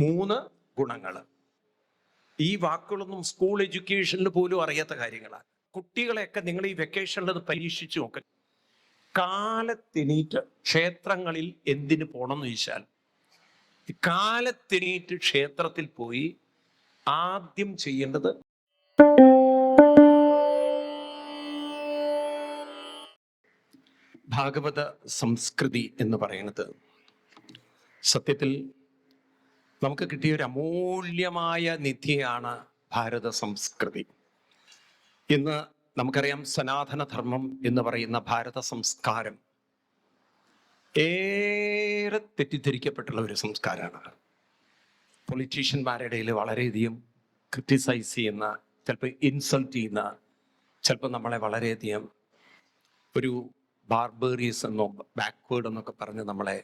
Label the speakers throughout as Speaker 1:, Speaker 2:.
Speaker 1: 3 ഗുണങ്ങൾ. ഈ വാക്കുകളൊന്നും സ്കൂൾ എഡ്യൂക്കേഷനിൽ പോലും അറിയാത്ത കാര്യങ്ങളാണ്. കുട്ടികളെയൊക്കെ നിങ്ങൾ ഈ വെക്കേഷനിൽ അത് പരീക്ഷിച്ചു നോക്കുക. കാലത്തെണീറ്റ് ക്ഷേത്രങ്ങളിൽ എന്തിനു പോകണമെന്ന് ചോദിച്ചാൽ, കാലത്തെണീറ്റ് ക്ഷേത്രത്തിൽ പോയി ആദ്യം ചെയ്യേണ്ടത് ഭാഗവത സംസ്കൃതി എന്ന് പറയുന്നത് സത്യത്തിൽ നമുക്ക് കിട്ടിയ ഒരു അമൂല്യമായ നിധിയാണ് ഭാരത സംസ്കൃതി. ഇന്ന് നമുക്കറിയാം, സനാതനധർമ്മം എന്ന് പറയുന്ന ഭാരത സംസ്കാരം ഏറെ തെറ്റിദ്ധരിക്കപ്പെട്ടുള്ള ഒരു സംസ്കാരമാണ്. പൊളിറ്റീഷ്യന്മാരുടെ ഇടയിൽ വളരെയധികം ക്രിറ്റിസൈസ് ചെയ്യുന്ന, ചിലപ്പോൾ ഇൻസൾട്ട് ചെയ്യുന്ന, ചിലപ്പോൾ നമ്മളെ വളരെയധികം ഒരു ബാർബേറിയസ് എന്നോ ബാക്ക്വേർഡ് എന്നൊക്കെ പറഞ്ഞ് നമ്മളെ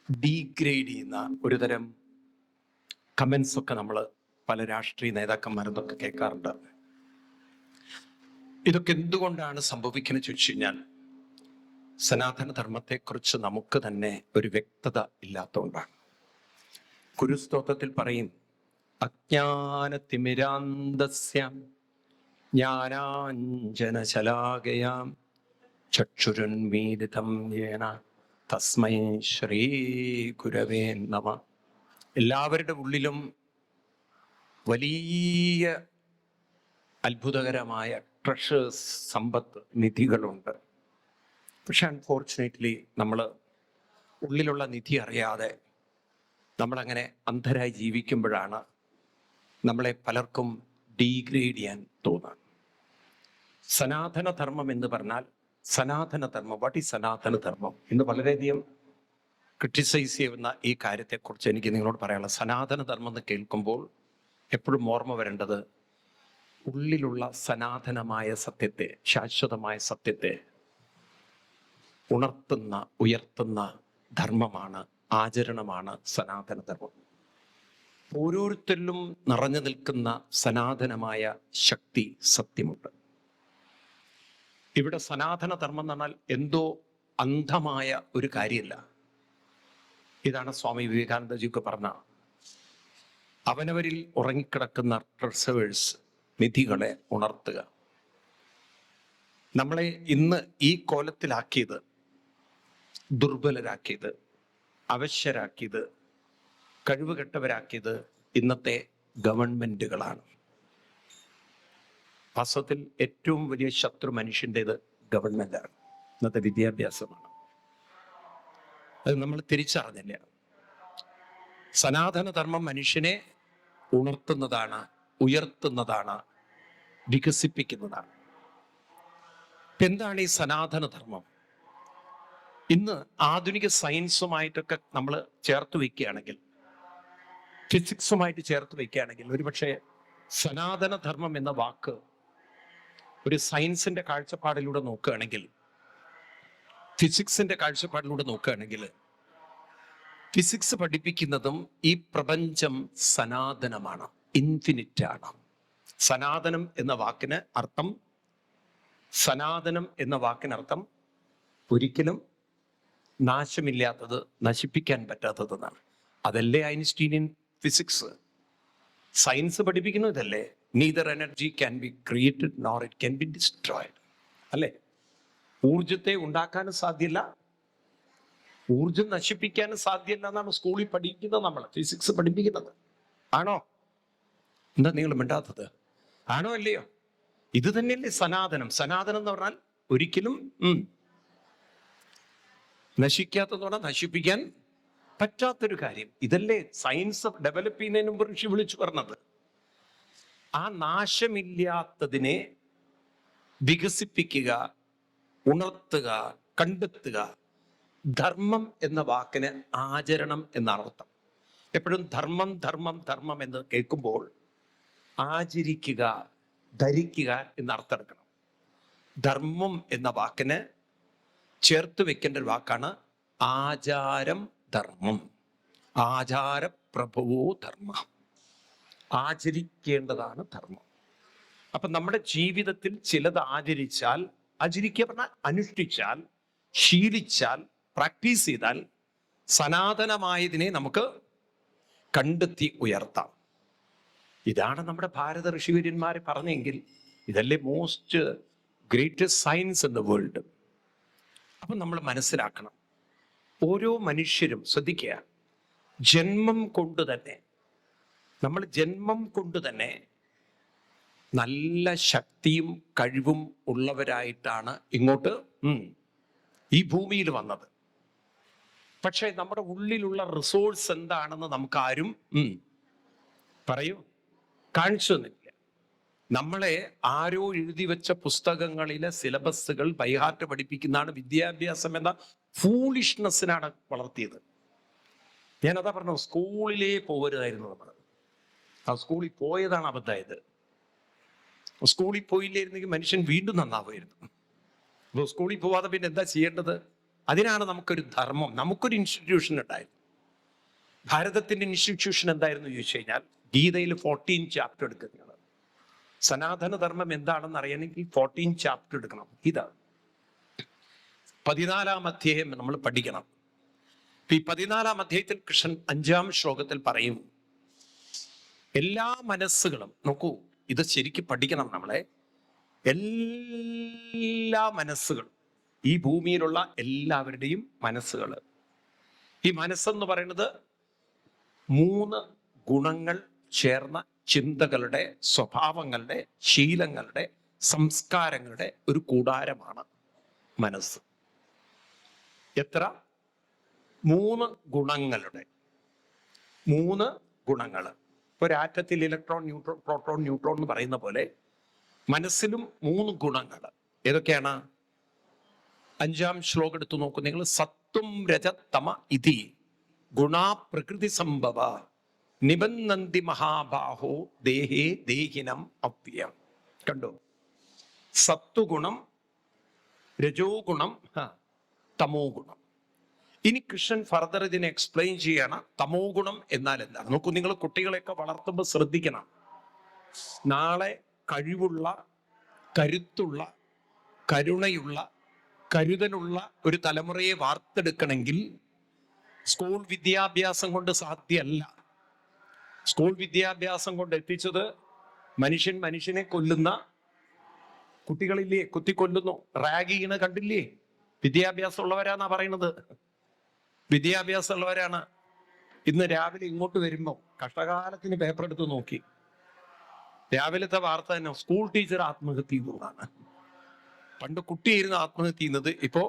Speaker 1: ഡീഗ്രേഡ് ചെയ്യുന്ന ഒരു തരം കമൻസ് ഒക്കെ നമ്മൾ പല രാഷ്ട്രീയ നേതാക്കന്മാരെന്നൊക്കെ കേൾക്കാറുണ്ട്. ഇതൊക്കെ എന്തുകൊണ്ടാണ് സംഭവിക്കുന്നത് ചോദിച്ചു കഴിഞ്ഞാൽ, സനാതനധർമ്മത്തെക്കുറിച്ച് നമുക്ക് തന്നെ ഒരു വ്യക്തത ഇല്ലാത്തതുകൊണ്ടാണ്. കുരുസ്തോത്രത്തിൽ പറയും, അജ്ഞാനതിമിരാന്തസ്യം ജ്ഞാനാഞ്ജനശലാകയാം ചക്ഷുരുന്മീലിതം യേന തസ്മൈ ശ്രീ ഗുരവേ നമഃ. എല്ലാവരുടെ ഉള്ളിലും വലിയ അത്ഭുതകരമായ ട്രഷേഴ്സ്, സമ്പത്ത് നിധികളുണ്ട്. പക്ഷെ അൺഫോർച്ചുനേറ്റ്ലി നമ്മൾ ഉള്ളിലുള്ള നിധി അറിയാതെ നമ്മളങ്ങനെ അന്ധരായി ജീവിക്കുമ്പോഴാണ് നമ്മളെ പലർക്കും ഡീഗ്രേഡ് ചെയ്യാൻ തോന്നുന്നത്. സനാതനധർമ്മം എന്ന് പറഞ്ഞാൽ, സനാതനധർമ്മം, വാട്ട് ഈസ് സനാതനധർമ്മം എന്ന് വളരെയധികം ക്രിട്ടിസൈസ് ചെയ്യുന്ന ഈ കാര്യത്തെക്കുറിച്ച് എനിക്ക് നിങ്ങളോട് പറയാനുള്ളത്, സനാതനധർമ്മം എന്ന് കേൾക്കുമ്പോൾ എപ്പോഴും ഓർമ്മ വരേണ്ടത് ഉള്ളിലുള്ള സനാതനമായ സത്യത്തെ, ശാശ്വതമായ സത്യത്തെ ഉണർത്തുന്ന, ഉയർത്തുന്ന ധർമ്മമാണ്, ആചരണമാണ് സനാതനധർമ്മം. ഓരോരുത്തരിലും നിറഞ്ഞു നിൽക്കുന്ന സനാതനമായ ശക്തി, സത്യമുണ്ട്. ഇവിടെ സനാതനധർമ്മം എന്ന് പറഞ്ഞാൽ എന്തോ അന്ധമായ ഒരു കാര്യമില്ല. ഇതാണ് സ്വാമി വിവേകാനന്ദജിയൊക്കെ പറഞ്ഞ, അവനവരിൽ ഉറങ്ങിക്കിടക്കുന്ന ട്രഷേഴ്സ്, നിധികളെ ഉണർത്തുക. നമ്മളെ ഇന്ന് ഈ കോലത്തിലാക്കിയത്, ദുർബലരാക്കിയത്, അവശ്യരാക്കിയത്, കഴിവുകെട്ടവരാക്കിയത് ഇന്നത്തെ ഗവൺമെന്റുകളാണ്. വാസ്തവത്തിൽ ഏറ്റവും വലിയ ശത്രു മനുഷ്യൻ്റെത് ഗവൺമെന്റാണ്, ഇന്നത്തെ വിദ്യാഭ്യാസമാണ്. അത് നമ്മൾ തിരിച്ചറിഞ്ഞില്ല. സനാതനധർമ്മം മനുഷ്യനെ ഉണർത്തുന്നതാണ്, ഉയർത്തുന്നതാണ്, വികസിപ്പിക്കുന്നതാണ്. എന്താണ് ഈ സനാതനധർമ്മം? ഇന്ന് ആധുനിക സയൻസുമായിട്ടൊക്കെ നമ്മൾ ചേർത്ത് വയ്ക്കുകയാണെങ്കിൽ, ഫിസിക്സുമായിട്ട് ചേർത്ത് വയ്ക്കുകയാണെങ്കിൽ, ഒരുപക്ഷെ സനാതനധർമ്മം എന്ന വാക്ക് ഒരു സയൻസിന്റെ കാഴ്ചപ്പാടിലൂടെ നോക്കുകയാണെങ്കിൽ, ഫിസിക്സിന്റെ കാഴ്ചപ്പാടിലൂടെ നോക്കുകയാണെങ്കിൽ, ഫിസിക്സ് പഠിപ്പിക്കുന്നതും ഈ പ്രപഞ്ചം സനാതനമാണ്, ഇൻഫിനിറ്റ് ആണ്. സനാതനം എന്ന വാക്കിന് അർത്ഥം, സനാതനം എന്ന വാക്കിനർത്ഥം ഒരിക്കലും നാശമില്ലാത്തത്, നശിപ്പിക്കാൻ പറ്റാത്തതെന്നാണ്. അതല്ലേ ഐൻസ്റ്റീനിയൻ ഫിസിക്സ്. സയൻസ് പഠിപ്പിക്കുന്നത് ഇതല്ലേ, neither energy can be created nor it can be destroyed, അല്ലേ? ഊർജത്തെ ഉണ്ടാക്കാനും സാധ്യല്ല, ഊർജം നശിപ്പിക്കാനും സാധ്യല്ല എന്നാണ് സ്കൂളിൽ പഠിക്കുന്നത്, നമ്മൾ ഫിസിക്സ് പഠിപ്പിക്കുന്നത്. ആണോ? എന്താ നിങ്ങൾ മിണ്ടാത്തത്? ആണോ അല്ലയോ? ഇത് തന്നെയല്ലേ സനാതനം? സനാതനം എന്ന് പറഞ്ഞാൽ ഒരിക്കലും നശിക്കാത്തെന്ന് പറഞ്ഞാൽ നശിപ്പിക്കാൻ പറ്റാത്തൊരു കാര്യം. ഇതല്ലേ സയൻസ് ഡെവലപ്പ് ചെയ്യുന്നതിന് മുമ്പ് ഋഷി വിളിച്ചു പറഞ്ഞത്. ആ നാശമില്ലാത്തതിനെ വികസിപ്പിക്കുക, ഉണർത്തുക, കണ്ടെത്തുക. ധർമ്മം എന്ന വാക്കിന് ആചരണം എന്നാണ് അർത്ഥം. എപ്പോഴും ധർമ്മം ധർമ്മം ധർമ്മം എന്ന് കേൾക്കുമ്പോൾ ആചരിക്കുക, ധരിക്കുക എന്നർത്ഥം എടുക്കണം. ധർമ്മം എന്ന വാക്കിന് ചേർത്ത് വെക്കേണ്ട ഒരു വാക്കാണ് ആചാരം ധർമ്മം. ആചാരപ്രഭവോ ധർമ്മ. ആചരിക്കേണ്ടതാണ് ധർമ്മം. അപ്പൊ നമ്മുടെ ജീവിതത്തിൽ ചിലത് ആചരിച്ചാൽ, ആചരിക്കുക പറഞ്ഞാൽ അനുഷ്ഠിച്ചാൽ, ശീലിച്ചാൽ, പ്രാക്ടീസ് ചെയ്താൽ സനാതനമായതിനെ നമുക്ക് കണ്ടെത്തി ഉയർത്താം. ഇതാണ് നമ്മുടെ ഭാരത ഋഷിവര്യന്മാരെ പറഞ്ഞെങ്കിൽ ഇതല്ലേ most greatest science in the world. അപ്പം നമ്മൾ മനസ്സിലാക്കണം, ഓരോ മനുഷ്യരും ശ്രദ്ധിക്കുക, നമ്മൾ ജന്മം കൊണ്ട് തന്നെ നല്ല ശക്തിയും കഴിവും ഉള്ളവരായിട്ടാണ് ഇങ്ങോട്ട് ഈ ഭൂമിയിൽ വന്നത്. പക്ഷെ നമ്മുടെ ഉള്ളിലുള്ള റിസോഴ്സ് എന്താണെന്ന് നമുക്ക് ആരും കാണിച്ചു തന്നില്ല. നമ്മളെ ആരോ എഴുതി വെച്ച പുസ്തകങ്ങളിലെ സിലബസുകൾ ബൈഹാർട്ട് പഠിപ്പിക്കുന്നതാണ് വിദ്യാഭ്യാസം എന്ന ഫൂളിഷ്നെസ്സിനാണ് വളർത്തിയത്. ഞാനതാ പറഞ്ഞു, സ്കൂളിലേ പോകരുതായിരുന്നു നമ്മൾ. ആ സ്കൂളിൽ പോയതാണ് അബദ്ധമായത്. സ്കൂളിൽ പോയില്ലായിരുന്നെങ്കിൽ മനുഷ്യൻ വീണ്ടും നന്നാവുമായിരുന്നു. അപ്പോൾ സ്കൂളിൽ പോവാതെ പിന്നെ എന്താ ചെയ്യേണ്ടത്? അതിനാണ് നമുക്കൊരു ധർമ്മം, നമുക്കൊരു ഇൻസ്റ്റിറ്റ്യൂഷൻ ഉണ്ടായിരുന്നു. ഭാരതത്തിന്റെ ഇൻസ്റ്റിറ്റ്യൂഷൻ എന്തായിരുന്നു ചോദിച്ചു കഴിഞ്ഞാൽ, ഗീതയിൽ 14 ചാപ്റ്റർ എടുക്കുന്നത്. സനാതന ധർമ്മം എന്താണെന്ന് അറിയണമെങ്കിൽ 14 ചാപ്റ്റർ എടുക്കണം. ഗീത 14 അധ്യായം നമ്മൾ പഠിക്കണം. ഈ 14 അധ്യായത്തിൽ കൃഷ്ണൻ 5-ാം ശ്ലോകത്തിൽ പറയും, എല്ലാ മനസ്സുകളും, നോക്കൂ ഇത് ശരിക്കും പഠിക്കണം നമ്മളെ, എല്ലാ മനസ്സുകളും, ഈ ഭൂമിയിലുള്ള എല്ലാവരുടെയും മനസ്സുകൾ, ഈ മനസ്സെന്ന് പറയുന്നത് 3 ഗുണങ്ങൾ ചേർന്ന ചിന്തകളുടെ, സ്വഭാവങ്ങളുടെ, ശീലങ്ങളുടെ, സംസ്കാരങ്ങളുടെ ഒരു കൂടാരമാണ് മനസ്സ്. എത്ര? 3 ഗുണങ്ങളുടെ, 3 ഗുണങ്ങൾ. ഒരു ആറ്റത്തിൽ ഇലക്ട്രോൺ, ന്യൂട്രോൺ, പ്രോട്ടോൺ, ന്യൂട്രോൺ എന്ന് പറയുന്ന പോലെ മനസ്സിലും 3 ഗുണങ്ങൾ. ഏതൊക്കെയാണ്? 5-ാം ശ്ലോകം എടുത്തു നോക്കൂ നിങ്ങൾ. സത്വം രജതമ ഇതി ഗുണാ പ്രകൃതി സംഭവ നിബന്ധന്തി മഹാബാഹോ ദേഹേ ദേഹിനം അവ്യം. കണ്ടോ? സത്വഗുണം, രജോ ഗുണം, തമോ ഗുണം. ഇനി കൃഷ്ണൻ ഫർദർ ഇതിനെ എക്സ്പ്ലെയിൻ ചെയ്യാണ്. തമോ ഗുണം എന്നാൽ എന്താണ്? നോക്കൂ, നിങ്ങൾ കുട്ടികളെയൊക്കെ വളർത്തുമ്പോൾ ശ്രദ്ധിക്കണം. നാളെ കഴിവുള്ള, കരുത്തുള്ള, കരുണയുള്ള, കരുതലുള്ള ഒരു തലമുറയെ വാർത്തെടുക്കണമെങ്കിൽ സ്കൂൾ വിദ്യാഭ്യാസം കൊണ്ട് സാധ്യമല്ല. സ്കൂൾ വിദ്യാഭ്യാസം കൊണ്ട് എത്തിച്ചത് മനുഷ്യനെ കൊല്ലുന്ന കുട്ടികളില്ലേ, കുത്തിക്കൊല്ലുന്നു, റാഗ് ചെയ്യണ കണ്ടില്ലേ? വിദ്യാഭ്യാസം ഉള്ളവരാന്നാ പറയുന്നത്, വിദ്യാഭ്യാസം ഉള്ളവരാണ്. ഇന്ന് രാവിലെ ഇങ്ങോട്ട് വരുമ്പോൾ കഷ്ടകാലത്തിന് പേപ്പർ എടുത്ത് നോക്കി, രാവിലത്തെ വാർത്ത തന്നെ സ്കൂൾ ടീച്ചർ ആത്മഹത്യ ചെയ്യുന്നതാണ്. പണ്ട് കുട്ടിയായിരുന്നു ആത്മഹത്യ ചെയ്യുന്നത്, ഇപ്പോ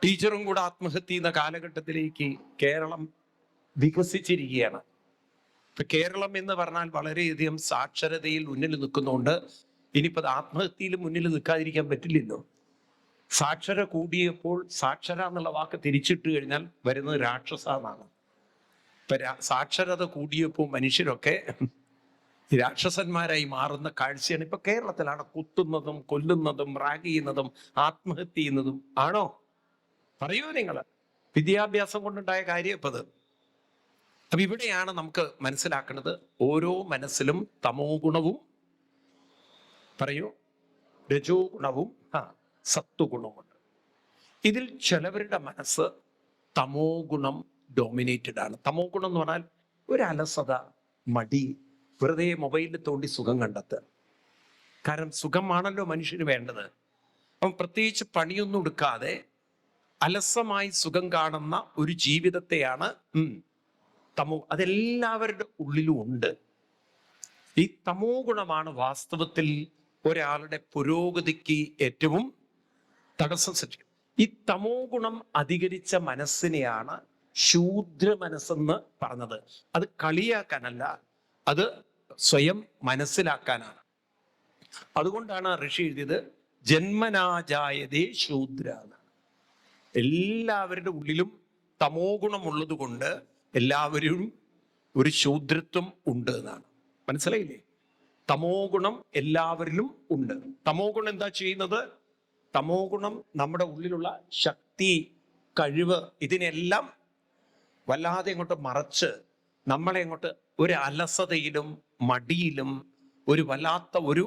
Speaker 1: ടീച്ചറും കൂടെ ആത്മഹത്യ ചെയ്യുന്ന കാലഘട്ടത്തിലേക്ക് കേരളം വികസിച്ചിരിക്കുകയാണ്. ഇപ്പൊ കേരളം എന്ന് പറഞ്ഞാൽ വളരെയധികം സാക്ഷരതയിൽ മുന്നിൽ നിൽക്കുന്നുണ്ട്. ഇനിയിപ്പോ ആത്മഹത്യയിൽ മുന്നിൽ നിൽക്കാതിരിക്കാൻ പറ്റില്ലല്ലോ. സാക്ഷര കൂടിയപ്പോൾ, സാക്ഷര എന്നുള്ള വാക്ക് തിരിച്ചിട്ട് കഴിഞ്ഞാൽ വരുന്നത് രാക്ഷസ എന്നാണ്. ഇപ്പൊ സാക്ഷരത കൂടിയപ്പോൾ മനുഷ്യരൊക്കെ രാക്ഷസന്മാരായി മാറുന്ന കാഴ്ചയാണ് ഇപ്പൊ കേരളത്തിലാണ്. കുത്തുന്നതും കൊല്ലുന്നതും റാഗ് ചെയ്യുന്നതും ആത്മഹത്യ ചെയ്യുന്നതും ആണോ? പറയൂ നിങ്ങൾ. വിദ്യാഭ്യാസം കൊണ്ടുണ്ടായ കാര്യം ഇപ്പത്. അപ്പൊ ഇവിടെയാണ് നമുക്ക് മനസ്സിലാക്കുന്നത്, ഓരോ മനസ്സിലും തമോ ഗുണവും, പറയൂ, രജോ ഗുണവും സത്വഗുണമുണ്ട്. ഇതിൽ ചിലവരുടെ മനസ്സ് തമോ ഗുണം ഡോമിനേറ്റഡ് ആണ്. തമോ ഗുണം എന്ന് പറഞ്ഞാൽ ഒരു അലസത, മടി, വെറുതെ മൊബൈലിൽ തോണ്ടി സുഖം കണ്ടെത്തുക. കാരണം സുഖമാണല്ലോ മനുഷ്യന് വേണ്ടത്. അപ്പം പ്രത്യേകിച്ച് പണിയൊന്നും എടുക്കാതെ അലസമായി സുഖം കാണുന്ന ഒരു ജീവിതത്തെയാണ് തമോ. അതെല്ലാവരുടെ ഉള്ളിലും ഉണ്ട്. ഈ തമോ ഗുണമാണ് വാസ്തവത്തിൽ ഒരാളുടെ പുരോഗതിക്ക് ഏറ്റവും തടസ്സം സൃഷ്ടിക്കും. ഈ തമോ ഗുണം അധികരിച്ച മനസ്സിനെയാണ് ശൂദ്ര മനസ്സെന്ന് പറഞ്ഞത്. അത് കളിയാക്കാനല്ല, അത് സ്വയം മനസ്സിലാക്കാനാണ്. അതുകൊണ്ടാണ് ഋഷി എഴുതിയത് ജന്മനാജായതേ ശൂദ്ര. എല്ലാവരുടെ ഉള്ളിലും തമോ ഗുണമുള്ളത് കൊണ്ട് എല്ലാവരും ഒരു ശൂദ്രത്വം ഉണ്ട് എന്നാണ്. മനസ്സിലായില്ലേ? തമോ ഗുണം എല്ലാവരിലും ഉണ്ട്. തമോ ഗുണം എന്താ ചെയ്യുന്നത്? തമോ ഗുണം നമ്മുടെ ഉള്ളിലുള്ള ശക്തി, കഴിവ്, ഇതിനെല്ലാം വല്ലാതെ ഇങ്ങോട്ട് മറച്ച് നമ്മളെ ഇങ്ങോട്ട് ഒരു അലസതയിലും മടിയിലും ഒരു വല്ലാത്ത ഒരു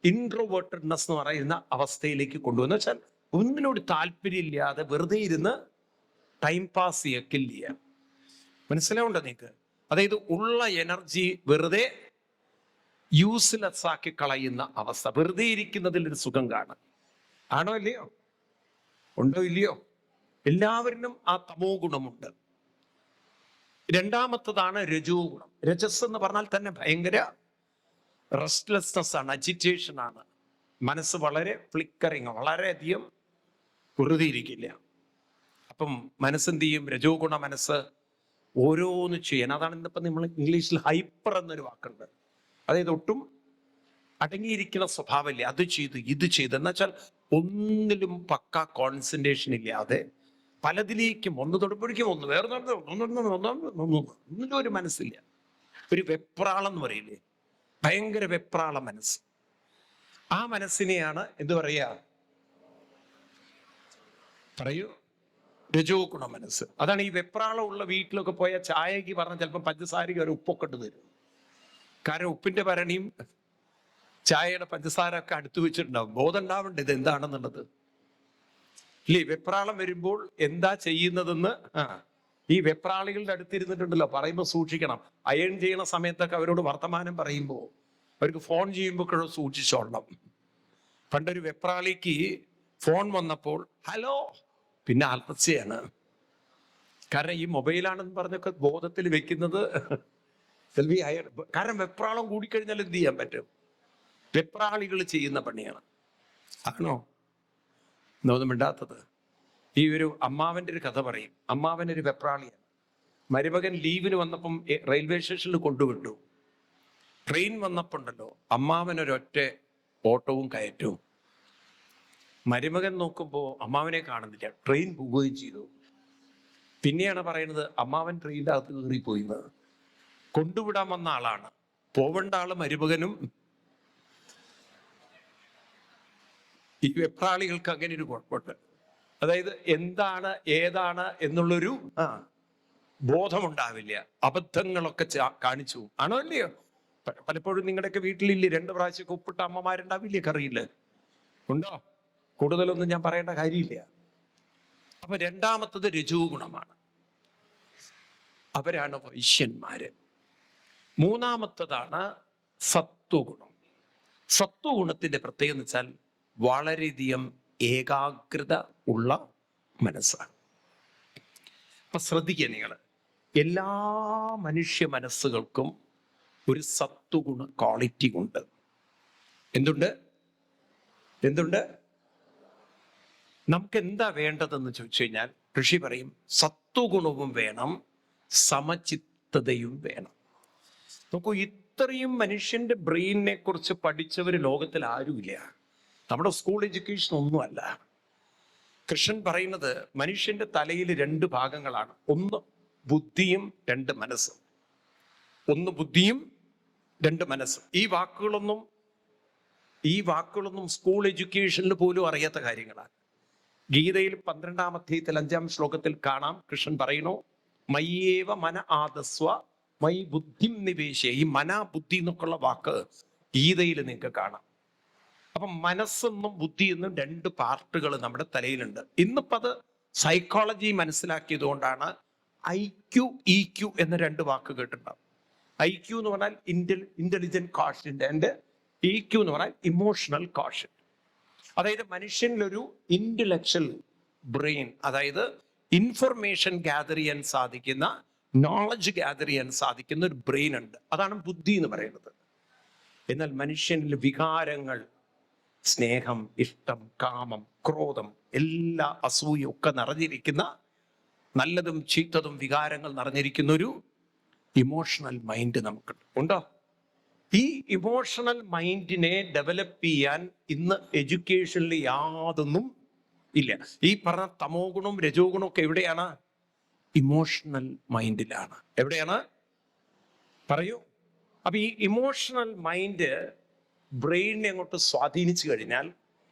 Speaker 1: ഇൻട്രോവേർട്ടഡ്നെസ് എന്ന് പറയുന്ന അവസ്ഥയിലേക്ക് കൊണ്ടുവന്ന് വെച്ചാൽ ഒന്നിനോട് താല്പര്യമില്ലാതെ വെറുതെ ഇരുന്ന് ടൈം പാസ് ചെയ്യുക, മനസ്സിലാവുണ്ടോ നിങ്ങൾക്ക്? അതായത് ഉള്ള എനർജി വെറുതെ യൂസ്ലെസ് ആക്കി കളയുന്ന അവസ്ഥ. വെറുതെ ഇരിക്കുന്നതിൽ ഒരു സുഖം കാണും. ആണോ ഇല്ലയോ? ഉണ്ടോ ഇല്ലയോ? എല്ലാവരിലും ആ തമോ ഗുണമുണ്ട്. രണ്ടാമത്തതാണ് രജോ ഗുണം. രജസ് എന്ന് പറഞ്ഞാൽ തന്നെ ഭയങ്കര റെസ്റ്റ്ലെസ്നെസ് ആണ്, അജിറ്റേഷൻ ആണ്. മനസ്സ് വളരെ ഫ്ലിക്കറിങ്, വളരെയധികം വെറുതെ ഇരിക്കില്ല. അപ്പം മനസ്സെന്ത് ചെയ്യും? രജോ ഗുണ മനസ്സ് ഓരോന്ന് ചെയ്യാൻ. അതാണ് ഇന്നിപ്പോ നമ്മൾ ഇംഗ്ലീഷിൽ ഹൈപ്പർ എന്നൊരു വാക്കുണ്ട്. അതായത് ഒട്ടും അടങ്ങിയിരിക്കുന്ന സ്വഭാവമില്ല. അത് ചെയ്തു ഇത് ചെയ്തു എന്ന് വെച്ചാൽ ഒന്നിലും പക്ക കോൺസെൻട്രേഷൻ ഇല്ലാതെ പലതിലേക്കും ഒന്ന് തൊടുമ്പോഴേക്കും ഒന്ന് വേറെ ഒന്നിലും ഒരു മനസ്സില്ല. ഒരു വെപ്രാളം എന്ന് പറയില്ലേ, ഭയങ്കര വെപ്രാള മനസ്സ്. ആ മനസ്സിനെയാണ് എന്ത് പറയാ? പറയൂ. രജോ ഗുണ മനസ്സ്. അതാണ് ഈ വെപ്രാളം ഉള്ള വീട്ടിലൊക്കെ പോയ ചായക്ക് പറഞ്ഞാൽ ചിലപ്പോൾ പഞ്ചസാരയ്ക്ക് ഒരു ഉപ്പൊക്കെ ഇട്ട് തരും. കാരണം ഉപ്പിന്റെ ഭരണിയും ചായയുടെ പഞ്ചസാര ഒക്കെ അടുത്ത് വെച്ചിട്ടുണ്ടാവും. ബോധം ഉണ്ടാവണ്ട ഇത് എന്താണെന്നുള്ളത് ഇല്ലേ? വെപ്രാളം വരുമ്പോൾ എന്താ ചെയ്യുന്നതെന്ന് ഈ വെപ്രാളികളുടെ അടുത്തിരുന്നിട്ടുണ്ടല്ലോ, പറയുമ്പോൾ സൂക്ഷിക്കണം. അയൺ ചെയ്യണ സമയത്തൊക്കെ അവരോട് വർത്തമാനം പറയുമ്പോൾ അവർക്ക് ഫോൺ ചെയ്യുമ്പോൾ സൂക്ഷിച്ചോളണം. പണ്ടൊരു വെപ്രാളിക്ക് ഫോൺ വന്നപ്പോൾ ഹലോ, പിന്നെ ആത്മഹത്യയാണ്. കാരണം ഈ മൊബൈലാണെന്ന് പറഞ്ഞൊക്കെ ബോധത്തിൽ വെക്കുന്നത് കാരണം വെപ്രാളം കൂടിക്കഴിഞ്ഞാൽ എന്ത് ചെയ്യാൻ പറ്റും? വെപ്രാളികൾ ചെയ്യുന്ന പണിയാണ്. ആണോ? ഒന്നും മിണ്ടാത്തത്. ഈ ഒരു അമ്മാവന്റെ ഒരു കഥ പറയും. അമ്മാവനൊരു വെപ്രാളിയാണ്. മരുമകൻ ലീവിന് വന്നപ്പം റെയിൽവേ സ്റ്റേഷനിൽ കൊണ്ടുവിട്ടു. ട്രെയിൻ വന്നപ്പോണ്ടല്ലോ അമ്മാവനൊരൊറ്റ ഓട്ടവും കയറ്റവും. മരുമകൻ നോക്കുമ്പോൾ അമ്മാവനെ കാണുന്നില്ല. ട്രെയിൻ പോവുകയും ചെയ്തു. പിന്നെയാണ് പറയുന്നത് അമ്മാവൻ ട്രെയിനിന്റെ അകത്ത് കയറിപ്പോയിന്ന്. കൊണ്ടുവിടാൻ വന്ന ആളാണ്, പോവേണ്ട ആള് മരുമകനും. ഈ വെപ്രാളികൾക്ക് അങ്ങനെ ഒരു കുഴപ്പമുണ്ട്. അതായത് എന്താണ് ഏതാണ് എന്നുള്ളൊരു ബോധമുണ്ടാവില്ല. അബദ്ധങ്ങളൊക്കെ കാണിച്ചു. ആണോ അല്ലയോ? പലപ്പോഴും നിങ്ങളുടെയൊക്കെ വീട്ടിലില്ലേ 2 പ്രാവശ്യം ഉപ്പിട്ട അമ്മമാരുണ്ടാവില്ലേ കറിയില്ല? ഉണ്ടോ? കൂടുതലൊന്നും ഞാൻ പറയേണ്ട കാര്യമില്ല. അപ്പൊ രണ്ടാമത്തത് രജോ ഗുണമാണ്. അവരാണ് വൈശ്യന്മാര്. മൂന്നാമത്തതാണ് സത്വഗുണം. സത്വഗുണത്തിന്റെ പ്രത്യേകത എന്ന് വെച്ചാൽ വളരെയധികം ഏകാഗ്രത ഉള്ള മനസ്സാണ്. അപ്പൊ ശ്രദ്ധിക്കുക നിങ്ങൾ, എല്ലാ മനുഷ്യ മനസ്സുകൾക്കും ഒരു സത്വഗുണ ക്വാളിറ്റി ഉണ്ട്. എന്തുണ്ട്? നമുക്ക് എന്താ വേണ്ടതെന്ന് ചോദിച്ചു കഴിഞ്ഞാൽ ഋഷി പറയും സത്വഗുണവും വേണം, സമചിത്തതയും വേണം. നോക്കൂ, ഇത്രയും മനുഷ്യന്റെ ബ്രെയിനിനെ കുറിച്ച് പഠിച്ചവർ ലോകത്തിൽ ആരുമില്ല. നമ്മുടെ സ്കൂൾ എഡ്യൂക്കേഷൻ ഒന്നുമല്ല. കൃഷ്ണൻ പറയുന്നത് മനുഷ്യന്റെ തലയിൽ 2 ഭാഗങ്ങളാണ്. ഒന്ന് ബുദ്ധിയും 2 മനസ്സും. ഒന്ന് ബുദ്ധിയും 2 മനസ്സും. ഈ വാക്കുകളൊന്നും സ്കൂൾ എഡ്യൂക്കേഷനിൽ പോലും അറിയാത്ത കാര്യങ്ങളാണ്. ഗീതയിൽ 12-ാം അധ്യായത്തിൽ 5-ാം ശ്ലോകത്തിൽ കാണാം, കൃഷ്ണൻ പറയുന്നു മയ്യേവ മന ആദസ്വ മൈ ബുദ്ധിം നിവേശ. ഈ മന ബുദ്ധി എന്നൊക്കെയുള്ള വാക്ക് ഗീതയിൽ നിങ്ങൾക്ക് കാണാം. അപ്പം മനസ്സെന്നും ബുദ്ധി എന്നും 2 പാർട്ടുകൾ നമ്മുടെ തലയിലുണ്ട്. ഇന്നിപ്പോ അത് സൈക്കോളജി മനസ്സിലാക്കിയത് കൊണ്ടാണ് IQ EQ എന്ന 2 വാക്ക് കേട്ടിട്ടുണ്ടാവും. IQ എന്ന് പറഞ്ഞാൽ ഇന്റലിജന്റ് കോഷ്യന്റ് ആൻഡ് EQ എന്ന് പറഞ്ഞാൽ ഇമോഷണൽ കോഷ്യന്റ്. അതായത് മനുഷ്യനിലൊരു ഇന്റലക്ച്വൽ ബ്രെയിൻ, അതായത് ഇൻഫർമേഷൻ ഗ്യാദർ ചെയ്യാൻ സാധിക്കുന്ന, നോളജ് ഗ്യാദർ ചെയ്യാൻ സാധിക്കുന്ന ഒരു ബ്രെയിൻ ഉണ്ട്. അതാണ് ബുദ്ധി എന്ന് പറയുന്നത്. എന്നാൽ മനുഷ്യനിൽ വികാരങ്ങൾ, സ്നേഹം, ഇഷ്ടം, കാമം, ക്രോധം, എല്ലാ അസൂയും ഒക്കെ നിറഞ്ഞിരിക്കുന്ന, നല്ലതും ചീത്തതും വികാരങ്ങൾ നിറഞ്ഞിരിക്കുന്ന ഒരു ഇമോഷണൽ മൈൻഡ് നമുക്കുണ്ട്. ഉണ്ടോ? ഈ ഇമോഷണൽ മൈൻഡിനെ ഡെവലപ്പ് ചെയ്യാൻ ഇന്ന് എഡ്യൂക്കേഷനിൽ യാതൊന്നും ഇല്ല. ഈ പറഞ്ഞ തമോ ഗുണവും രജോ ഗുണവും ഒക്കെ എവിടെയാണ്? ഇമോഷണൽ മൈൻഡിലാണ്. എവിടെയാണ്? പറയൂ. അപ്പൊ ഈ ഇമോഷണൽ മൈൻഡ് ബ്രെയിനിനെ അങ്ങോട്ട് സ്വാധീനിച്ചു കഴിഞ്ഞാൽ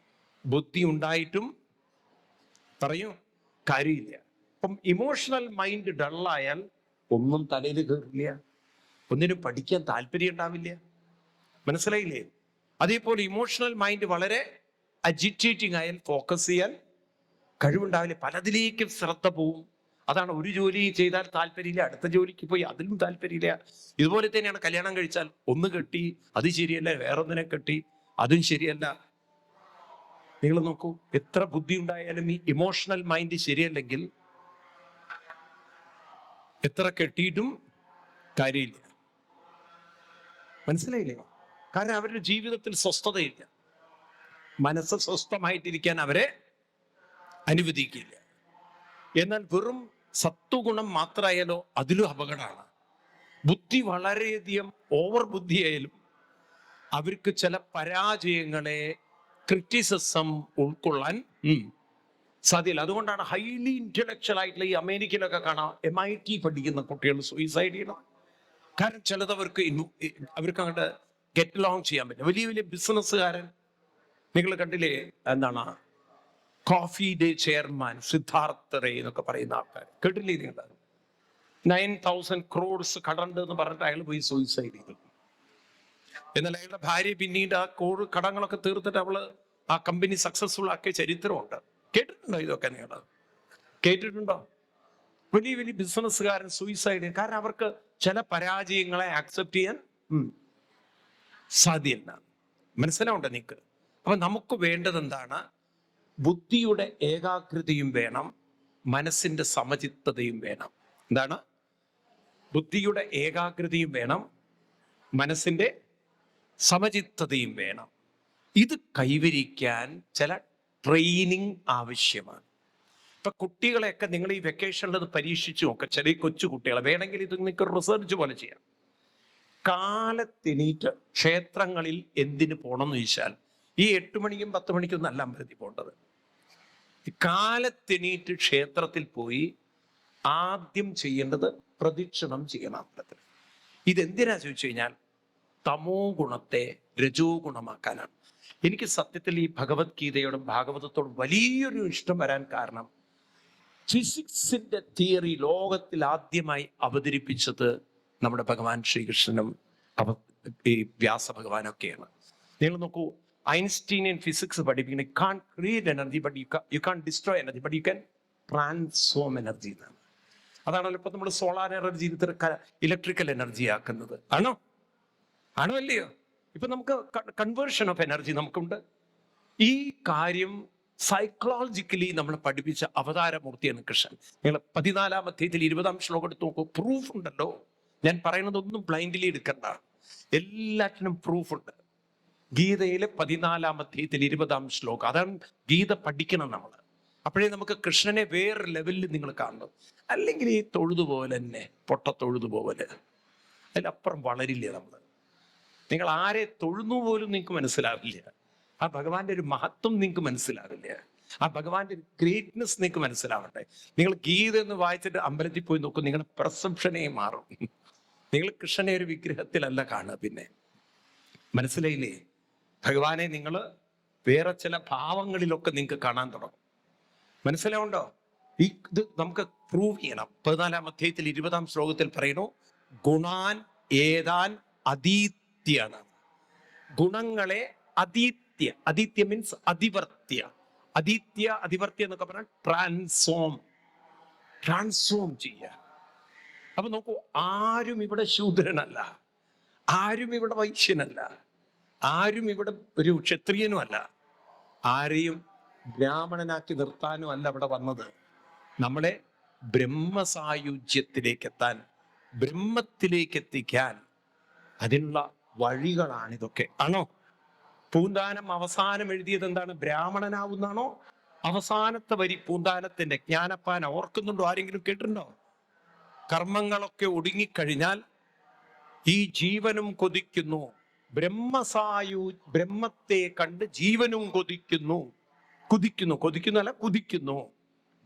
Speaker 1: ബുദ്ധി ഉണ്ടായിട്ടും പറയൂ കാര്യമില്ല. അപ്പം ഇമോഷണൽ മൈൻഡ് ഡള്ളായാൽ ഒന്നും തലയിൽ കയറില്ല, ഒന്നിനും പഠിക്കാൻ താല്പര്യം ഉണ്ടാവില്ല. മനസ്സിലായില്ലേ? അതേപോലെ ഇമോഷണൽ മൈൻഡ് വളരെ അജിറ്റേറ്റിംഗ് ആയാൽ ഫോക്കസ് ചെയ്യാൻ കഴിവുണ്ടാവില്ല, പലതിലേക്കും ശ്രദ്ധ പോവും. അതാണ്, ഒരു ജോലി ചെയ്താൽ താല്പര്യമില്ല, അടുത്ത ജോലിക്ക് പോയി അതിലും താല്പര്യമില്ല. ഇതുപോലെ തന്നെയാണ് കല്യാണം കഴിച്ചാൽ ഒന്ന് കെട്ടി, അത് ശരിയല്ല, വേറൊന്നിനെ കെട്ടി, അതും ശരിയല്ല. നിങ്ങൾ നോക്കൂ, എത്ര ബുദ്ധി ഉണ്ടായാലും ഈ ഇമോഷണൽ മൈൻഡ് ശരിയല്ലെങ്കിൽ എത്ര കെട്ടിയിട്ടും കാര്യമില്ല. മനസ്സിലായില്ലേ? കാരണം അവരുടെ ജീവിതത്തിൽ സ്വസ്ഥതയില്ല. മനസ്സ് സ്വസ്ഥമായിട്ടിരിക്കാൻ അവരെ അനുവദിക്കില്ല. എന്നാൽ വെറും സത്വഗുണം മാത്രമായാലോ അതിലും അപകടമാണ്. ബുദ്ധി വളരെയധികം ഓവർ ബുദ്ധിയായാലും അവർക്ക് ചില പരാജയങ്ങളെ, ക്രിറ്റിസിസം ഉൾക്കൊള്ളാൻ സാധ്യല്ല. അതുകൊണ്ടാണ് ഹൈലി ഇന്റലക്ച്വൽ ആയിട്ടുള്ള ഈ അമേരിക്കയിലൊക്കെ കാണാം MIT പഠിക്കുന്ന കുട്ടികൾ സൂയിസൈഡ് ചെയ്യണം. കാരണം ചിലത് അവർക്ക് അങ്ങോട്ട് ഗെറ്റ് അലോങ് ചെയ്യാൻ പറ്റും. വലിയ വലിയ ബിസിനസ്സുകാരൻ നിങ്ങൾ കണ്ടില്ലേ, എന്താണ് കോഫി ഡേ ചെയർമാൻ സിദ്ധാർത്ഥ റേ എന്നൊക്കെ പറയുന്ന ആൾക്കാർ കേട്ടില്ലേ നിങ്ങൾ? 9,000 crores കടണ്ട് എന്ന് പറഞ്ഞിട്ട് അയാൾ പോയി സൂയിസൈഡ് ചെയ്തു. എന്നാൽ അയാളുടെ ഭാര്യ പിന്നീട് ആ കടങ്ങളൊക്കെ തീർത്തിട്ട് അവള് ആ കമ്പനി സക്സസ്ഫുൾ ആക്കിയ ചരിത്രമുണ്ട്. കേട്ടിട്ടുണ്ടോ ഇതൊക്കെ? നിങ്ങൾ കേട്ടിട്ടുണ്ടോ? വലിയ വലിയ ബിസിനസ്സുകാരൻ സൂയിസൈഡ്, കാരണം അവർക്ക് ചില പരാജയങ്ങളെ ആക്സെപ്റ്റ് ചെയ്യാൻ സാധ്യമല്ല. മനസ്സിലാവുണ്ടോ നിങ്ങൾക്ക്? അപ്പൊ നമുക്ക് വേണ്ടത് എന്താണ്? ബുദ്ധിയുടെ ഏകാഗ്രതയും വേണം, മനസ്സിന്റെ സമചിത്തതയും വേണം. എന്താണ്? ബുദ്ധിയുടെ ഏകാഗ്രതയും വേണം, മനസ്സിന്റെ സമചിത്തതയും വേണം. ഇത് കൈവരിക്കാൻ ചില ട്രെയിനിങ് ആവശ്യമാണ്. ഇപ്പൊ കുട്ടികളെയൊക്കെ നിങ്ങൾ ഈ വെക്കേഷനിൽ അത് പരീക്ഷിച്ചു നോക്കുക. ചെറിയ കൊച്ചു കുട്ടികളെ വേണമെങ്കിൽ ഇത് നിങ്ങൾക്ക് റിസർച്ച് പോലെ ചെയ്യാം. കാലത്തെണീറ്റ് ക്ഷേത്രങ്ങളിൽ എന്തിനു പോകണമെന്ന് ചോദിച്ചാൽ ഈ 8 മണിക്കും 10 മണിക്കും നല്ല അമ്പലത്തിൽ പോകേണ്ടത്. കാലത്തെണീറ്റ് ക്ഷേത്രത്തിൽ പോയി ആദ്യം ചെയ്യേണ്ടത് പ്രദക്ഷിണം ചെയ്യണം അമ്പലത്തിൽ. ഇതെന്തിനാ ചോദിച്ചു കഴിഞ്ഞാൽ തമോ ഗുണത്തെ രജോ ഗുണമാക്കാനാണ്. എനിക്ക് സത്യത്തിൽ ഈ ഭഗവത്ഗീതയോടും ഭാഗവതത്തോടും വലിയൊരു ഇഷ്ടം വരാൻ കാരണം, ഫിസിക്സിന്റെ തിയറി ലോകത്തിൽ ആദ്യമായി അവതരിപ്പിച്ചത് നമ്മുടെ ഭഗവാൻ ശ്രീകൃഷ്ണനും ഈ വ്യാസ ഭഗവാനൊക്കെയാണ്. നിങ്ങൾ നോക്കൂ, ഐൻസ്റ്റീനിയൻ ഫിസിക്സ് പഠിപ്പിക്കുന്നത് you can create energy but you can destroy energy but you can transform energy എന്നാണ്. അതാണല്ലോ ഇപ്പൊ നമ്മൾ സോളാർ എനർജി ഇലക്ട്രിക്കൽ എനർജി ആക്കുന്നത്. ആണോ അല്ലയോ? ഇപ്പൊ നമുക്ക് കൺവേർഷൻ ഓഫ് എനർജി നമുക്കുണ്ട്. ഈ കാര്യം സൈക്കോളജിക്കലി നമ്മൾ പഠിപ്പിച്ച അവതാരമൂർത്തിയാണ് കൃഷ്ണൻ. നിങ്ങൾ 14-ാം അധ്യായത്തിൽ 20-ാം ശ്ലോകം എടുത്ത് നോക്കൂ. പ്രൂഫ് ഉണ്ടല്ലോ. ഞാൻ പറയുന്നതൊന്നും ബ്ലൈൻഡ്ലി എടുക്കണ്ട, എല്ലാറ്റിനും പ്രൂഫ് ഉണ്ട്. ഗീതയിലെ 14-ാം അധ്യായത്തിൽ 20-ാം ശ്ലോകം, അതാണ് ഗീത പഠിക്കണം നമ്മൾ. അപ്പോഴേ നമുക്ക് കൃഷ്ണനെ വേറെ ലെവലിൽ നിങ്ങൾ കാണണം. അല്ലെങ്കിൽ ഈ തൊഴുതുപോലെ തന്നെ, പൊട്ടത്തൊഴുതുപോലെ, അതിലപ്പുറം വളരില്ല നമ്മൾ. നിങ്ങൾ ആരെ തൊഴുന്നു പോലും നിങ്ങൾക്ക് മനസ്സിലാവില്ല. ആ ഭഗവാന്റെ ഒരു മഹത്വം നിങ്ങൾക്ക് മനസ്സിലാവില്ല. ആ ഭഗവാന്റെ ഒരു ഗ്രേറ്റ്നെസ് നിങ്ങൾക്ക് മനസ്സിലാവട്ടെ. നിങ്ങൾ ഗീത എന്ന് വായിച്ചിട്ട് അമ്പലത്തിൽ പോയി നോക്കും, നിങ്ങളുടെ പെർസെപ്ഷനേ മാറും. നിങ്ങൾ കൃഷ്ണനെ ഒരു വിഗ്രഹത്തിലല്ല കാണുക. പിന്നെ മനസ്സിലായില്ലേ? ഭഗവാനെ നിങ്ങൾ വേറെ ചില ഭാവങ്ങളിലൊക്കെ നിങ്ങൾക്ക് കാണാൻ തുടങ്ങും. മനസ്സിലാവുണ്ടോ? ഇത് നമുക്ക് പ്രൂവ് ചെയ്യണം. 14-ാം അധ്യായത്തിൽ 20-ാം ശ്ലോകത്തിൽ പറയുന്നു, ഗുണാൻ ഏതാൻ അതീത്യാണ്. ഗുണങ്ങളെ അതീത്യ മീൻസ് അതിവർത്തിയ. അതിവർത്തിയ എന്നൊക്കെ പറഞ്ഞാൽ ട്രാൻസ്ഫോം ചെയ്യുക. അപ്പൊ നോക്കൂ, ആരും ഇവിടെ ശൂദ്രനല്ല, ആരും ഇവിടെ വൈശ്യനല്ല, ആരും ഇവിടെ ഒരു ക്ഷത്രിയനും അല്ല, ആരെയും ബ്രാഹ്മണനാക്കി നിർത്താനും അല്ല ഇവിടെ വന്നത്. നമ്മളെ ബ്രഹ്മസായുജ്യത്തിലേക്ക് എത്താൻ, ബ്രഹ്മത്തിലേക്ക് എത്തിക്കാൻ അതിനുള്ള വഴികളാണിതൊക്കെ. ആണോ? പൂന്താനം അവസാനം എഴുതിയത് എന്താണ്? ബ്രാഹ്മണനാവുന്നാണോ? അവസാനത്തെ വരി പൂന്താനത്തിന്റെ ജ്ഞാനപ്പാന ഓർക്കുന്നുണ്ടോ? ആരെങ്കിലും കേട്ടിട്ടുണ്ടോ? കർമ്മങ്ങളൊക്കെ ഒടുങ്ങിക്കഴിഞ്ഞാൽ ഈ ജീവനും കൊതിക്കുന്നു, ബ്രഹ്മത്തെ കണ്ട് ജീവനും കുതിക്കുന്നു.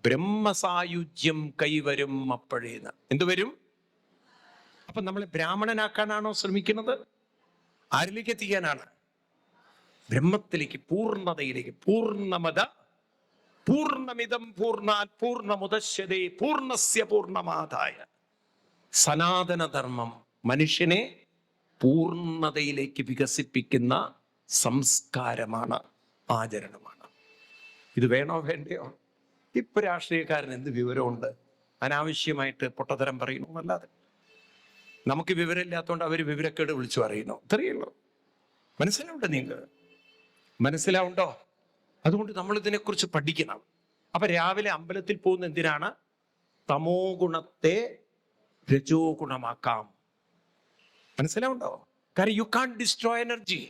Speaker 1: ബ്രഹ്മസായുജ്യം കൈവരും അപ്പോഴേന്ന്. എന്തുവരും? അപ്പൊ നമ്മളെ ബ്രാഹ്മണനാക്കാനാണോ ശ്രമിക്കുന്നത്? ആരിലേക്ക് എത്തിക്കാനാണ്? ബ്രഹ്മത്തിലേക്ക്, പൂർണ്ണതയിലേക്ക്. പൂർണ്ണമിതം പൂർണ്ണാത് പൂർണ്ണമുദശ്യതേ പൂർണ്ണസ്യ പൂർണ്ണമാദായ. സനാതനധർമ്മം മനുഷ്യനെ പൂർണ്ണതയിലേക്ക് വികസിപ്പിക്കുന്ന സംസ്കാരമാണ്, ആചരണമാണ്. ഇത് വേണോ വേണ്ടയോ? ഇപ്പൊ രാഷ്ട്രീയക്കാരൻ എന്ത് വിവരമുണ്ട്? അനാവശ്യമായിട്ട് പൊട്ടത്തരം പറയുന്നു എന്നല്ലാതെ. നമുക്ക് വിവരമില്ലാത്തതുകൊണ്ട് അവർ വിവരക്കേട് വിളിച്ചു പറയുന്നു, ഇത്രയുള്ളൂ. മനസ്സിലാവുണ്ടോ നിങ്ങൾക്ക്? മനസ്സിലാവുണ്ടോ? അതുകൊണ്ട് നമ്മൾ ഇതിനെക്കുറിച്ച് പഠിക്കണം. അപ്പൊ രാവിലെ അമ്പലത്തിൽ പോകുന്ന എന്തിനാണ്? തമോ ഗുണത്തെ രജോ ഗുണമാക്കാം. മനസ്സിലാവുണ്ടോ? കാരണം യു കാൺ ഡിസ്ട്രോയ് എനർജി.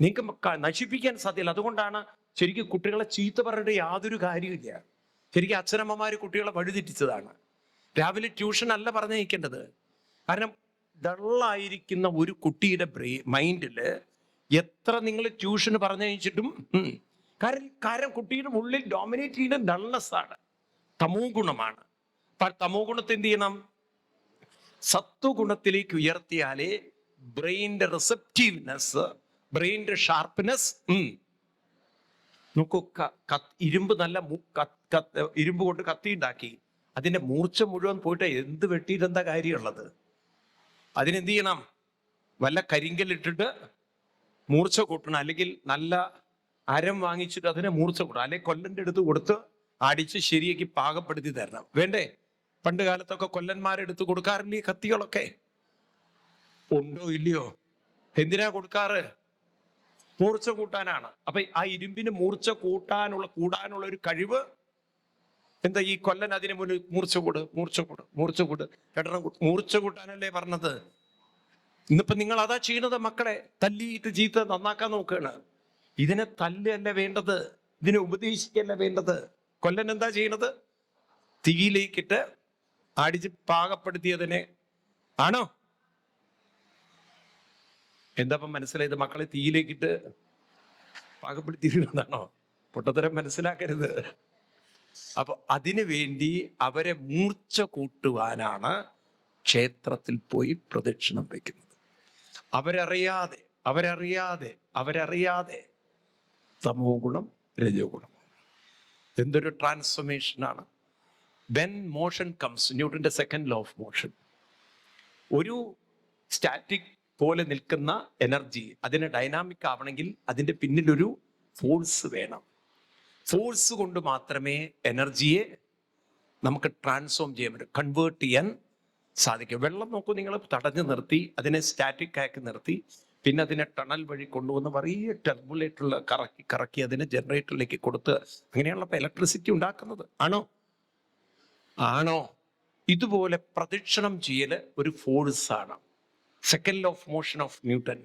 Speaker 1: നിങ്ങൾക്ക് നശിപ്പിക്കാൻ സാധ്യല്ല. അതുകൊണ്ടാണ് ശരിക്കും കുട്ടികളെ ചീത്ത പറഞ്ഞിട്ട് യാതൊരു കാര്യമില്ല. ശരിക്കും അച്ഛനമ്മമാര് കുട്ടികളെ വഴിതെറ്റിച്ചതാണ്. രാവിലെ ട്യൂഷൻ അല്ല പറഞ്ഞയക്കേണ്ടത്. കാരണം ഡള്ളായിരിക്കുന്ന ഒരു കുട്ടിയുടെ മൈൻഡിൽ എത്ര നിങ്ങൾ ട്യൂഷന് പറഞ്ഞയച്ചിട്ടും കാരണം കുട്ടിയുടെ ഉള്ളിൽ ഡോമിനേറ്റ് ചെയ്യുന്ന ഡൾനെസ് ആണ്, തമോ ഗുണമാണ്. തമോ ഗുണത്തെ എന്ത് ചെയ്യണം? സത്വഗുണത്തിലേക്ക് ഉയർത്തിയാലേ ബ്രെയിനിന്റെ റിസപ്റ്റീവ്നെസ്, ബ്രെയിനിന്റെ ഷാർപ്പ്നെസ്. നോക്കൂ, ഇരുമ്പ് നല്ല ഇരുമ്പ് കൊണ്ട് കത്തി ഉണ്ടാക്കി, അതിന്റെ മൂർച്ച മുഴുവൻ പോയിട്ട് എന്ത് വെട്ടിയിട്ട് എന്താ കാര്യമുള്ളത്? അതിനെന്ത് ചെയ്യണം? വല്ല കരിങ്കല്ലിട്ടിട്ട് മൂർച്ച കൂട്ടണം, അല്ലെങ്കിൽ നല്ല അരം വാങ്ങിച്ചിട്ട് അതിനെ മൂർച്ച കൂട്ടണം, അല്ലെങ്കിൽ കൊല്ലന്റെ അടുത്ത് കൊടുത്ത് അടിച്ച് ശരിയാക്കി പാകപ്പെടുത്തി തരണം. വേണ്ടേ? പണ്ട് കാലത്തൊക്കെ കൊല്ലന്മാരെടുത്ത് കൊടുക്കാറില്ലേ കത്തികളൊക്കെ? ഉണ്ടോ ഇല്ലയോ? എന്തിനാ കൊടുക്കാറ്? മൂർച്ച കൂട്ടാനാണ്. അപ്പൊ ആ ഇരുമ്പിന് മൂർച്ച കൂടാനുള്ള ഒരു കഴിവ് എന്താ? ഈ കൊല്ലൻ അതിന് മുന്നിൽ മൂർച്ച കൂട് എടണം മൂർച്ച കൂട്ടാനല്ലേ പറഞ്ഞത്? ഇന്നിപ്പോ നിങ്ങൾ അതാ ചെയ്യുന്നത്. മക്കളെ തല്ലിയിട്ട് ചീത്ത നന്നാക്കാൻ നോക്കുകയാണ്. ഇതിനെ തല്ലല്ല വേണ്ടത്, ഇതിനെ ഉപദേശിക്കല്ല വേണ്ടത്. കൊല്ലൻ എന്താ ചെയ്യണത്? തീയിലേക്കിട്ട് അടിച്ച് പാകപ്പെടുത്തിയതിനെ ആണോ? എന്താപ്പം മനസ്സിലായത്? മക്കളെ തീയിലേക്കിട്ട് പാകപ്പെടുത്തിയിരുന്നതാണോ? പൊട്ടത്തരം മനസ്സിലാക്കരുത്. അപ്പൊ അതിനു വേണ്ടി അവരെ മൂർച്ച കൂട്ടുവാനാണ് ക്ഷേത്രത്തിൽ പോയി പ്രദക്ഷിണം വയ്ക്കുന്നത്. അവരറിയാതെ തമോ ഗുണം രജോ ഗുണം. എന്തൊരു ട്രാൻസ്ഫോർമേഷനാണ്! വെൻ മോഷൻ കംസ്, ന്യൂട്ടന്റെ സെക്കൻഡ് ലോ ഓഫ് മോഷൻ, ഒരു സ്റ്റാറ്റിക് പോലെ നിൽക്കുന്ന എനർജി അതിന് ഡൈനാമിക് ആവണമെങ്കിൽ അതിന്റെ പിന്നിലൊരു ഫോഴ്സ് വേണം. ഫോഴ്സ് കൊണ്ട് മാത്രമേ എനർജിയെ നമുക്ക് ട്രാൻസ്ഫോം ചെയ്യാൻ പറ്റും, കൺവേർട്ട് ചെയ്യാൻ സാധിക്കും. വെള്ളം നോക്കൂ, നിങ്ങൾ തടഞ്ഞു നിർത്തി അതിനെ സ്റ്റാറ്റിക് ആക്കി നിർത്തി, പിന്നെ അതിനെ ടണൽ വഴി കൊണ്ടുവന്ന് വലിയ ടെർബുലേറ്ററിൽ കറക്കി അതിനെ ജനറേറ്ററിലേക്ക് കൊടുത്ത് അങ്ങനെയാണല്ലോ ഇപ്പൊ ഇലക്ട്രിസിറ്റി ഉണ്ടാക്കുന്നത്. ആണോ? ഇതുപോലെ പ്രദക്ഷിണം ചെയ്യല് ഒരു ഫോഴ്സാണ്. Second law of motion of Newton.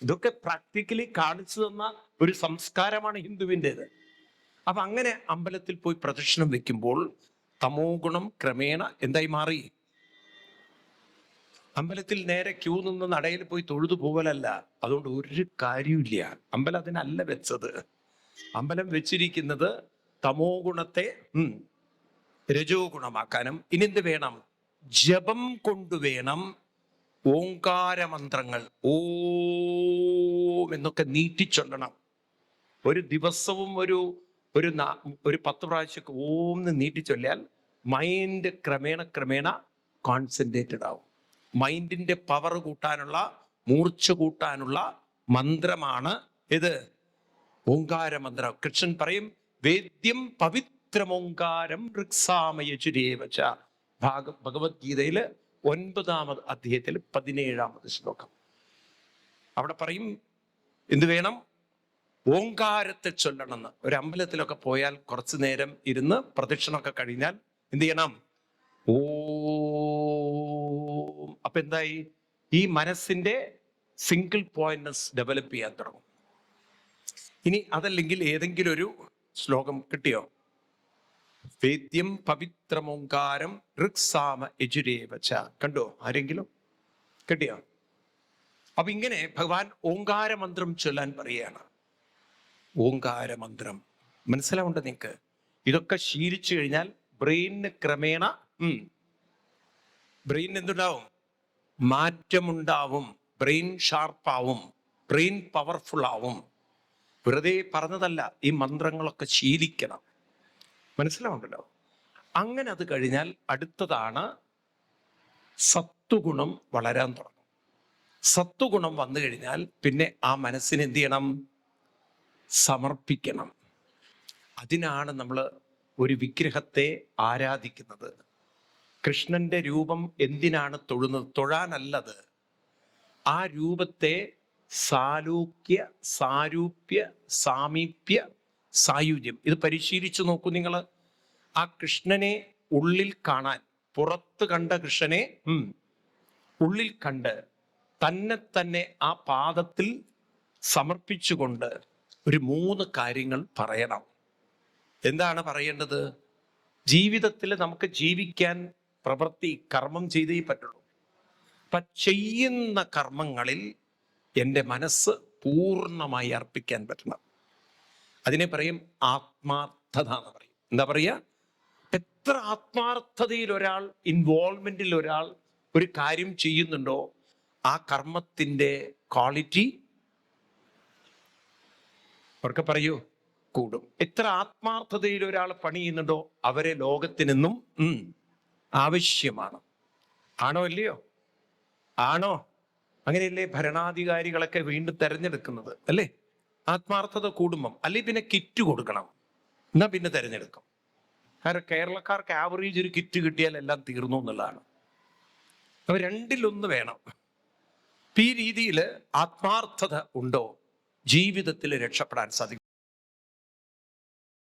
Speaker 1: ഇതൊക്കെ പ്രാക്ടിക്കലി കാണിച്ചു തന്ന ഒരു സംസ്കാരമാണ് ഹിന്ദുവിൻ്റെത്. അപ്പൊ അങ്ങനെ അമ്പലത്തിൽ പോയി പ്രദക്ഷിണം വെക്കുമ്പോൾ തമോ ഗുണം ക്രമേണ എന്തായി മാറി? അമ്പലത്തിൽ നേരെ ക്യൂ നിന്ന് നടയിൽ പോയി തൊഴുതു പോകലല്ല. അതുകൊണ്ട് ഒരു കാര്യമില്ല. അമ്പലം അതിനല്ല വെച്ചത്. അമ്പലം വെച്ചിരിക്കുന്നത് തമോ ഗുണത്തെ രജോ ഗുണമാക്കാനും. ഇനി എന്ത് വേണം? ജപം കൊണ്ടുവേണം ഓങ്കാരമന്ത്രങ്ങൾ. ഓം എന്നൊക്കെ നീട്ടിച്ചൊല്ലണം. ഒരു ദിവസവും ഒരു 10 പ്രാവശ്യം ഓം നീട്ടിച്ചൊല്ലിയാൽ മൈൻഡ് ക്രമേണ കോൺസെൻട്രേറ്റഡ് ആവും. മൈൻഡിന്റെ പവർ കൂട്ടാനുള്ള, മൂർച്ച കൂട്ടാനുള്ള മന്ത്രമാണ് ഇത്, ഓങ്കാരമന്ത്രം. കൃഷ്ണൻ പറയും, വേദ്യം പവിത്രമോങ്കാരം ഋക്സാമയചുരേവച. ഭഗവത്ഗീതയില് 9-ാമത് അധ്യായത്തിൽ 17-ാമത് ശ്ലോകം. അവിടെ പറയും എന്ത് വേണം? ഓങ്കാരത്തെ ചൊല്ലണമെന്ന്. ഒരു അമ്പലത്തിലൊക്കെ പോയാൽ കുറച്ചു നേരം ഇരുന്ന് പ്രദക്ഷിണമൊക്കെ കഴിഞ്ഞാൽ എന്ത് ചെയ്യണം? ഓം. അപ്പൊ എന്തായി? ഈ മനസ്സിന്റെ സിംഗിൾ പോയിന്റ്നെസ് ഡെവലപ്പ് ചെയ്യാൻ തുടങ്ങും. ഇനി അതല്ലെങ്കിൽ ഏതെങ്കിലും ഒരു ശ്ലോകം കിട്ടിയോ? വേദ്യം പവിത്രമോങ്കാരം ഋക്സാമ യജുരേവച. കണ്ടോ? ആരെങ്കിലും കിട്ടിയോ? അപ്പൊ ഇങ്ങനെ ഭഗവാൻ ഓങ്കാരമന്ത്രം ചൊല്ലാൻ പറയുകയാണ്. ഓങ്കാരമന്ത്രം മനസ്സിലാവുണ്ട് നിങ്ങൾക്ക്? ഇതൊക്കെ ശീലിച്ചു കഴിഞ്ഞാൽ ബ്രെയിനിന് ക്രമേണ ബ്രെയിൻ എന്തുണ്ടാവും? മാറ്റമുണ്ടാവും. ബ്രെയിൻ ഷാർപ്പാവും, ബ്രെയിൻ പവർഫുൾ ആവും. വെറുതെ പറഞ്ഞതല്ല, ഈ മന്ത്രങ്ങളൊക്കെ ശീലിക്കണം. മനസ്സിലാവുണ്ടല്ലോ? അങ്ങനെ അത് കഴിഞ്ഞാൽ അടുത്തതാണ് സത്വഗുണം വളരാൻ തുടങ്ങും. സത്വഗുണം വന്നു കഴിഞ്ഞാൽ പിന്നെ ആ മനസ്സിന് എന്ത് ചെയ്യണം? സമർപ്പിക്കണം. അതിനാണ് നമ്മൾ ഒരു വിഗ്രഹത്തെ ആരാധിക്കുന്നത്. കൃഷ്ണന്റെ രൂപം എന്തിനാണ് തൊഴുന്നത്? തൊഴാനല്ലത്. ആ രൂപത്തെ സാലൂക്യ, സാരൂപ്യ, സാമീപ്യ, സായുജ്യം, ഇത് പരിശീലിച്ചു നോക്കൂ നിങ്ങൾ. ആ കൃഷ്ണനെ ഉള്ളിൽ കാണാൻ, പുറത്ത് കണ്ട കൃഷ്ണനെ ഉള്ളിൽ കണ്ട് തന്നെ ആ പാദത്തിൽ സമർപ്പിച്ചുകൊണ്ട് ഒരു 3 കാര്യങ്ങൾ പറയണം. എന്താണ് പറയേണ്ടത്? ജീവിതത്തിൽ നമുക്ക് ജീവിക്കാൻ പ്രവൃത്തി, കർമ്മം ചെയ്തേ പറ്റുള്ളൂ. അപ്പൊ ചെയ്യുന്ന കർമ്മങ്ങളിൽ എൻ്റെ മനസ്സ് പൂർണ്ണമായി അർപ്പിക്കാൻ പറ്റണം. അതിനെ പറയും ആത്മാർത്ഥത എന്ന് പറയും. എന്താ പറയുക? എത്ര ആത്മാർത്ഥതയിൽ ഒരാൾ, ഇൻവോൾവ്മെന്റിൽ ഒരാൾ ഒരു കാര്യം ചെയ്യുന്നുണ്ടോ, ആ കർമ്മത്തിന്റെ ക്വാളിറ്റി അവർക്ക് പറയൂ കൂടും. എത്ര ആത്മാർത്ഥതയിൽ ഒരാൾ പണി ചെയ്യുന്നുണ്ടോ, അവരെ ലോകത്തിനെന്നും ആവശ്യമാണ്. ആണോ അല്ലയോ? ആണോ? അങ്ങനെയല്ലേ ഭരണാധികാരികളൊക്കെ വീണ്ടും തെരഞ്ഞെടുക്കുന്നത്, അല്ലേ? ആത്മാർത്ഥത കൂടുമ്പം. അല്ലെങ്കിൽ പിന്നെ കിറ്റ് കൊടുക്കണം, എന്നാ പിന്നെ തെരഞ്ഞെടുക്കും. കാരണം കേരളക്കാർക്ക് ആവറേജ് ഒരു കിറ്റ് കിട്ടിയാൽ എല്ലാം തീർന്നു എന്നുള്ളതാണ്. അപ്പൊ 2-1 വേണം. ഈ രീതിയിൽ ആത്മാർത്ഥത ഉണ്ടോ, ജീവിതത്തിൽ രക്ഷപ്പെടാൻ സാധിക്കും.